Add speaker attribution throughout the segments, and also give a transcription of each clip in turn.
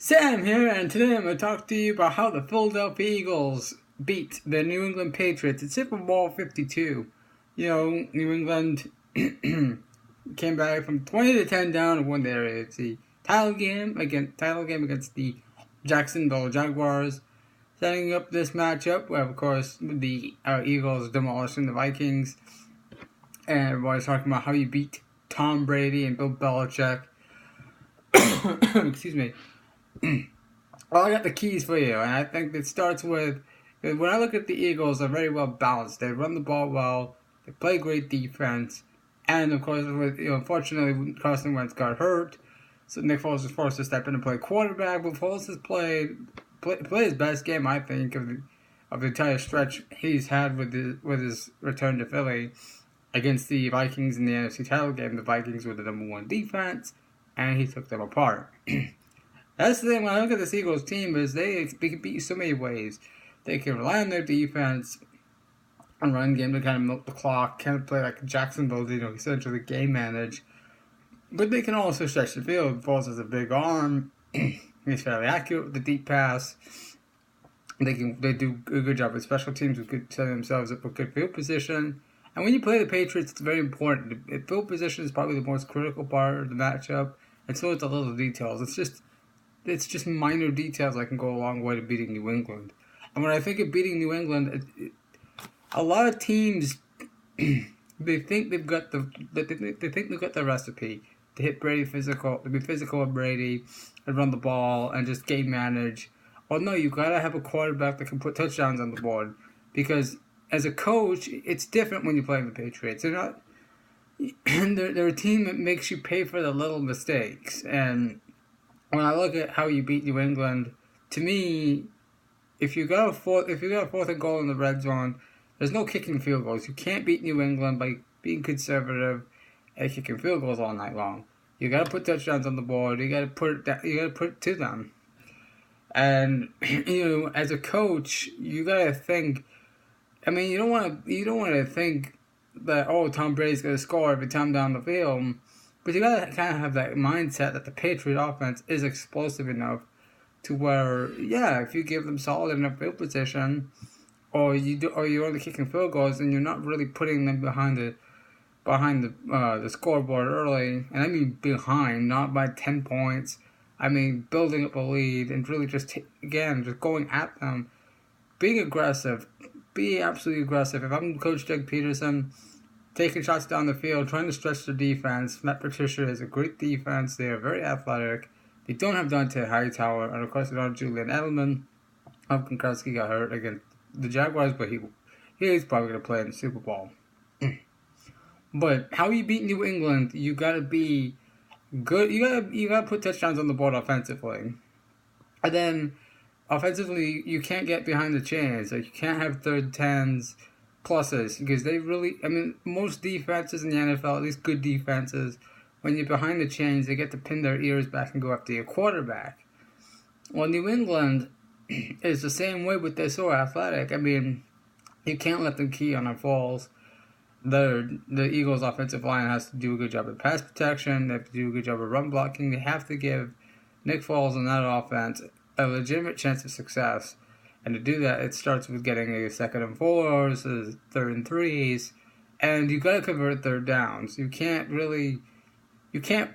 Speaker 1: Sam here, and today I'm going to talk to you about how the Philadelphia Eagles beat the New England Patriots in Super Bowl 52. New England came back from 20-10 down and won their AFC title game against the Jacksonville Jaguars, setting up this matchup where, of course, the Eagles demolishing the Vikings, and everybody's talking about how you beat Tom Brady and Bill Belichick. Excuse me. Well, I got the keys for you, and I think it starts with, when I look at the Eagles, they're very well balanced. They run the ball well, they play great defense, and of course, unfortunately, Carson Wentz got hurt, so Nick Foles was forced to step in and play quarterback. But Foles has played his best game, I think, of the entire stretch he's had with his return to Philly against the Vikings in the NFC title game. The Vikings were the #1 defense, and he took them apart. That's the thing when I look at this Eagles team is they can beat you so many ways. They can rely on their defense and run game to kind of milk the clock, kind of play like Jacksonville, essentially game manage. But they can also stretch the field. Foles has a big arm. He's fairly accurate with the deep pass. They do a good job with special teams who could set themselves up for good field position. And when you play the Patriots, it's very important. The field position is probably the most critical part of the matchup, and so it's the little details. It's just minor details that can go a long way to beating New England. And when I think of beating New England, a lot of teams they think they've got the recipe to hit Brady physical, to be physical with Brady and run the ball and just game manage. Well, no, you gotta have a quarterback that can put touchdowns on the board, because as a coach, it's different when you're playing the Patriots. They're a team that makes you pay for the little mistakes. And when I look at how you beat New England, to me, if you got a fourth and goal in the red zone, there's no kicking field goals. You can't beat New England by being conservative and kicking field goals all night long. You got to put touchdowns on the board. You got to put it to them. And as a coach, you got to think. I mean, you don't want to think that Tom Brady's going to score every time down the field. But you gotta kind of have that mindset that the Patriot offense is explosive enough to where, if you give them solid enough field position, or you're only kicking field goals, and you're not really putting them behind the scoreboard early, and I mean behind, not by 10 points. I mean building up a lead and really just going at them, being aggressive, be absolutely aggressive. If I'm Coach Doug Peterson, taking shots down the field, trying to stretch the defense. Matt Patricia is a great defense. They are very athletic. They don't have Dante Hightower, and of course they don't have Julian Edelman. Gronkowski got hurt against the Jaguars, but he's probably going to play in the Super Bowl. But how you beat New England, you got to be good. You got to put touchdowns on the board offensively, and then offensively you can't get behind the chains. Like, you can't have third tens. Pluses, because most defenses in the NFL, at least good defenses, when you're behind the chains, they get to pin their ears back and go after your quarterback. Well, New England is the same way, but they're so athletic. I mean, you can't let them key on their falls. The Eagles' offensive line has to do a good job of pass protection. They have to do a good job of run blocking. They have to give Nick Foles and that offense a legitimate chance of success. And to do that, it starts with getting a 2nd and 4s, 3rd and 3s, and you got to convert third downs. You can't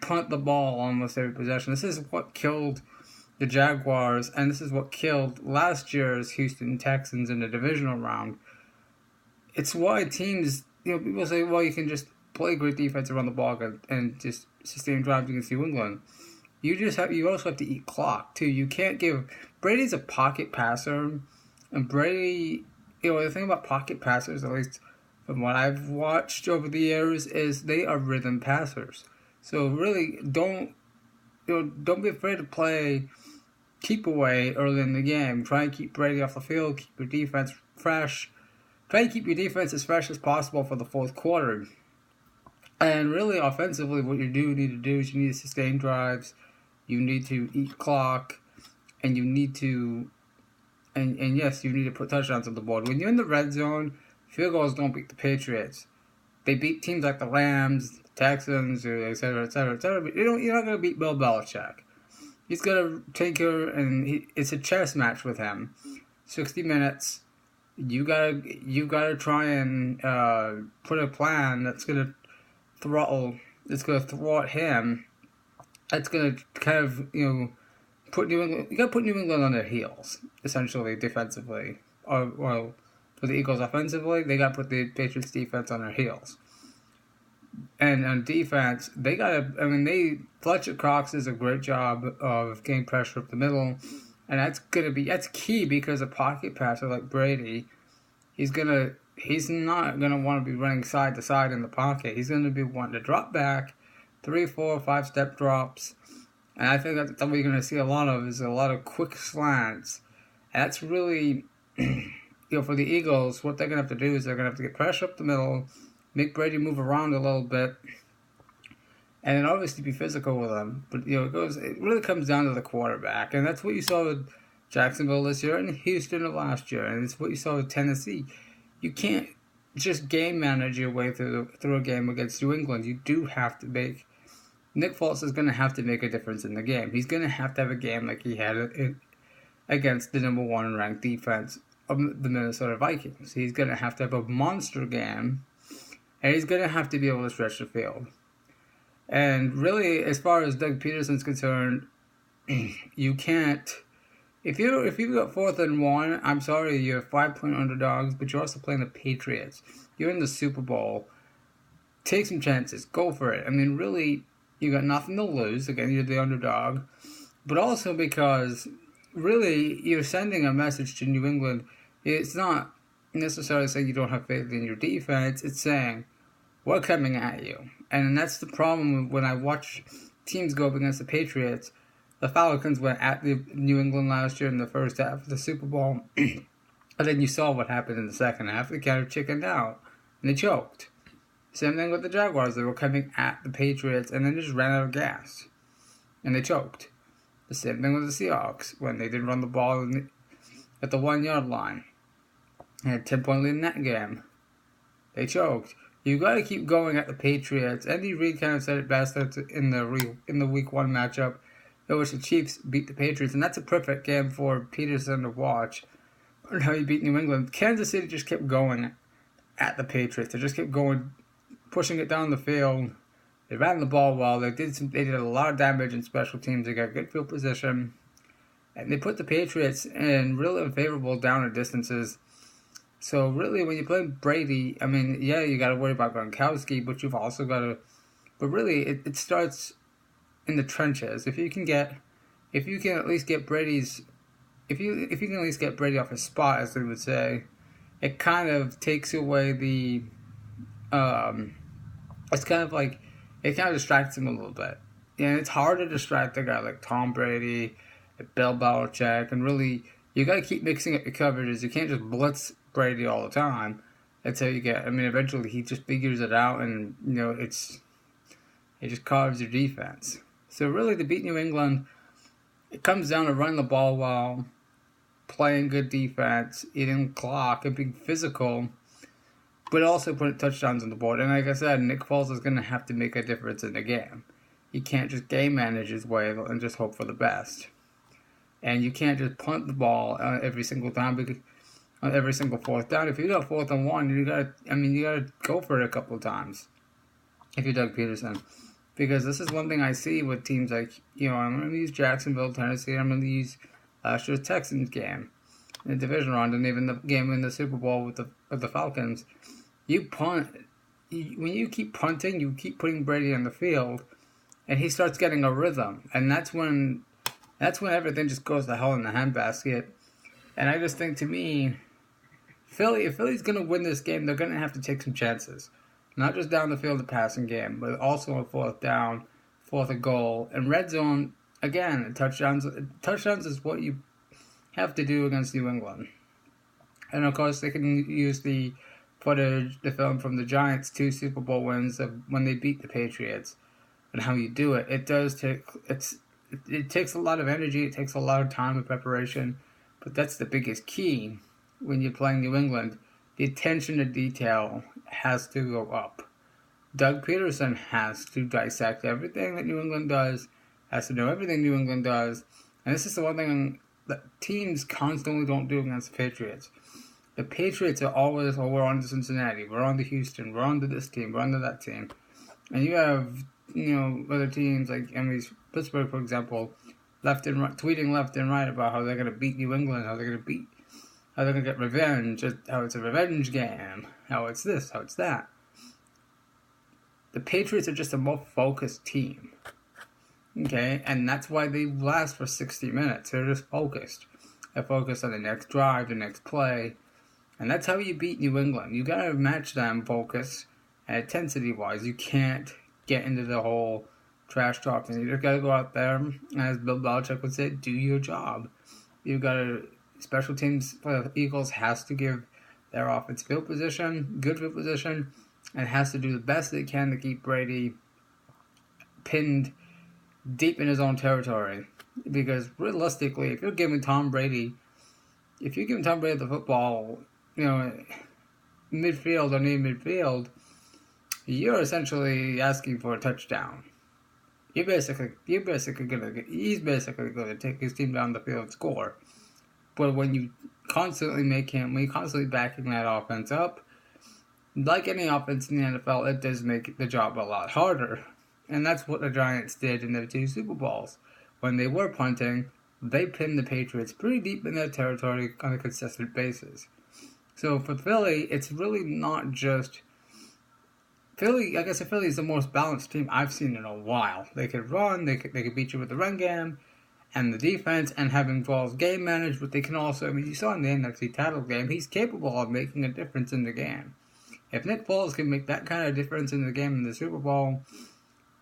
Speaker 1: punt the ball almost every possession. This is what killed the Jaguars, and this is what killed last year's Houston Texans in the divisional round. It's why teams, people say, well, you can just play great defense around the ball and just sustain drives against New England. You also have to eat clock too. You can't give. Brady's a pocket passer, and Brady, the thing about pocket passers, at least from what I've watched over the years, is they are rhythm passers. So really, don't be afraid to play keep away early in the game. Try and keep Brady off the field. Keep your defense fresh. Try and keep your defense as fresh as possible for the fourth quarter. And really, offensively, what you need to do is you need to sustain drives. You need to eat clock, and you need to, and yes, you need to put touchdowns on the board. When you're in the red zone, field goals don't beat the Patriots. They beat teams like the Rams, the Texans, or et cetera, et cetera, et cetera. But you're not going to beat Bill Belichick. He's gonna take her, and it's a chess match with him. 60 minutes. You gotta try and put a plan that's gonna throttle. It's gonna thwart him. That's gonna kind of put New England. You gotta put New England on their heels, essentially defensively, or for the Eagles offensively, they gotta put the Patriots defense on their heels. And on defense, they gotta. I mean, Fletcher Cox does a great job of getting pressure up the middle, and that's key because a pocket passer like Brady, he's not gonna want to be running side to side in the pocket. He's gonna be wanting to drop back, 3, 4, 5 step drops, and I think that's what you're gonna see a lot of is a lot of quick slants. And that's really, for the Eagles, what they're gonna have to do is they're gonna have to get pressure up the middle, make Brady move around a little bit, and then obviously be physical with him. But it really comes down to the quarterback, and that's what you saw with Jacksonville this year and Houston of last year, and it's what you saw with Tennessee. You can't just game manage your way through a game against New England. You do have to make. Nick Foles is going to have to make a difference in the game. He's going to have a game like he had against the number 1 ranked defense of the Minnesota Vikings. He's going to have a monster game, and he's going to have to be able to stretch the field. And really, as far as Doug Peterson's concerned, you can't. If you've got 4th and 1, I'm sorry, you're 5-point underdogs, but you're also playing the Patriots. You're in the Super Bowl. Take some chances. Go for it. I mean, really, you got nothing to lose. Again, you're the underdog. But also because, really, you're sending a message to New England. It's not necessarily saying you don't have faith in your defense. It's saying, we're coming at you. And that's the problem when I watch teams go up against the Patriots. The Falcons went at New England last year in the first half of the Super Bowl. And then you saw what happened in the second half. They kind of chickened out. And they choked. Same thing with the Jaguars. They were coming at the Patriots and then just ran out of gas. And they choked. The same thing with the Seahawks. When they didn't run the ball at the 1-yard line. They had a 10-point lead in that game. They choked. You got to keep going at the Patriots. Andy Reid kind of said it best in the Week 1 matchup, in which the Chiefs beat the Patriots, and that's a perfect game for Peterson to watch. And how he beat New England. Kansas City just kept going at the Patriots. They just kept going, pushing it down the field. They ran the ball well. They did a lot of damage in special teams. They got good field position, and they put the Patriots in really unfavorable downer distances. So really, when you play Brady, I mean, yeah, you got to worry about Gronkowski, but you've also got to. But really, it starts in the trenches. If you can at least get Brady's, if you can at least get Brady off his spot, as they would say, it kind of takes away the. It's kind of like it kind of distracts him a little bit. And it's hard to distract a guy like Tom Brady, Bill Belichick, and really you got to keep mixing up your coverages. You can't just blitz Brady all the time. That's how you get. I mean, eventually he just figures it out, and it just carves your defense. So really, to beat New England, it comes down to running the ball well, playing good defense, eating clock, and being physical, but also putting touchdowns on the board. And like I said, Nick Foles is going to have to make a difference in the game. He can't just game manage his way and just hope for the best. And you can't just punt the ball every single time because on every single 4th down. If you got 4th and 1, you gotta go for it a couple of times. If you're Doug Peterson, because this is one thing I see with teams like I'm gonna use Jacksonville, Tennessee. I'm gonna use last year's Texans game in the division round, and even the game in the Super Bowl with the Falcons. You punt. When you keep punting, you keep putting Brady on the field, and he starts getting a rhythm, and that's when everything just goes to hell in the handbasket. And I just think, to me, if Philly's going to win this game, they're going to have to take some chances. Not just down the field, the passing game, but also on 4th down, 4th and goal. And red zone, again, touchdowns is what you have to do against New England. And, of course, they can use the footage, the film from the Giants' 2 Super Bowl wins of when they beat the Patriots. And how you do it. It takes a lot of energy. It takes a lot of time and preparation. But that's the biggest key when you're playing New England. The attention to detail has to go up. Doug Peterson has to dissect everything that New England does has to know everything New England does. And this is the one thing that teams constantly don't do against the Patriots. The Patriots are always, oh, we're on to Cincinnati, we're on to Houston, we're on to this team, we're on to that team. And you have, other teams like Pittsburgh, for example, left and right, tweeting left and right about how they're going to beat New England, how they're going to get revenge, how it's a revenge game, how it's this, how it's that. The Patriots are just a more focused team. Okay, and that's why they last for 60 minutes. They're just focused. They're focused on the next drive, the next play. And that's how you beat New England. You gotta match them focus and intensity-wise. You can't get into the whole trash talking. You just gotta go out there, as Bill Belichick would say, do your job. You gotta, special teams for the Eagles has to give their offense field position, good field position, and has to do the best they can to keep Brady pinned deep in his own territory. Because realistically, if you're giving Tom Brady the football, midfield or near midfield, you're essentially asking for a touchdown. He's basically gonna take his team down the field and score. But when you constantly backing that offense up, like any offense in the NFL, it does make the job a lot harder. And that's what the Giants did in their 2 Super Bowls. When they were punting, they pinned the Patriots pretty deep in their territory on a consistent basis. So for Philly, it's really not just Philly. I guess Philly is the most balanced team I've seen in a while. They could run, they could beat you with the run game and the defense and having Foles game managed, but they can also, you saw in the NFC title game, he's capable of making a difference in the game. If Nick Foles can make that kind of difference in the game in the Super Bowl,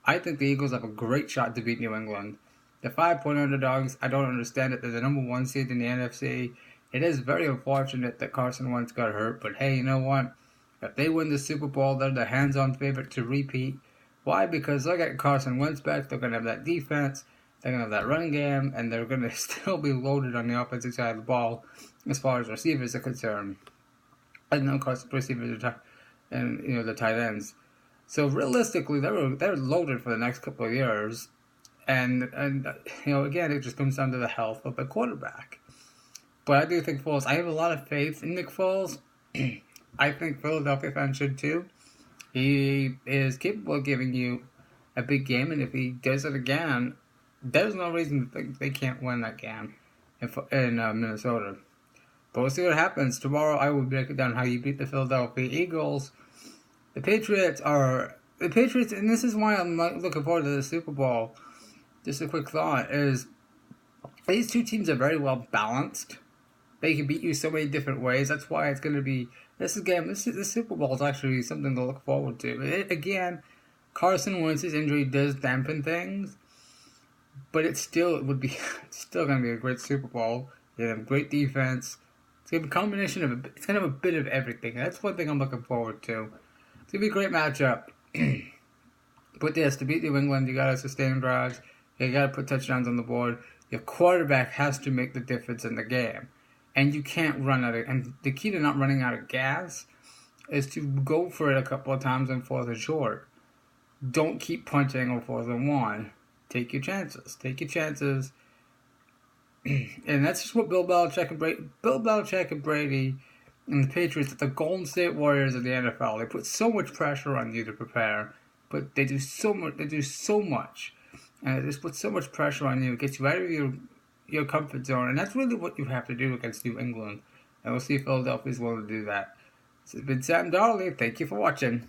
Speaker 1: I think the Eagles have a great shot to beat New England. The 5-point underdogs, I don't understand it. They're the number 1 seed in the NFC. It is very unfortunate that Carson Wentz got hurt, but hey, you know what? If they win the Super Bowl, they're the hands-on favorite to repeat. Why? Because they'll get Carson Wentz back, they're going to have that defense, they're going to have that running game, and they're going to still be loaded on the offensive side of the ball as far as receivers are concerned. And of course, receivers and the tight ends. So realistically, they're loaded for the next couple of years, and again, it just comes down to the health of the quarterback. But I do think Foles. I have a lot of faith in Nick Foles. I think Philadelphia fans should too. He is capable of giving you a big game, and if he does it again, there's no reason to think they can't win that game in Minnesota. But we'll see what happens. Tomorrow I will break down how you beat the Philadelphia Eagles. The Patriots, and this is why I'm looking forward to the Super Bowl. Just a quick thought is, these 2 teams are very well balanced. They can beat you so many different ways. That's why it's going to be, this Super Bowl is actually something to look forward to. Again, Carson Wentz's injury does dampen things, but it's still going to be a great Super Bowl. You have great defense. It's going to be a combination of, it's going to have a bit of everything. That's one thing I'm looking forward to. It's going to be a great matchup. But yes, to beat New England, you got to sustain drives. You got to put touchdowns on the board. Your quarterback has to make the difference in the game. And you can't run out of, and the key to not running out of gas is to go for it a couple of times on 4th and short. Don't keep punting on 4th and 1. Take your chances. And that's just what Bill Belichick and Brady and the Patriots are the Golden State Warriors of the NFL. They put so much pressure on you to prepare, but they do so much. And it just puts so much pressure on you. It gets you out of your comfort zone. And that's really what you have to do against New England. And we'll see if Philadelphia's willing to do that. This has been Sam Darley. Thank you for watching.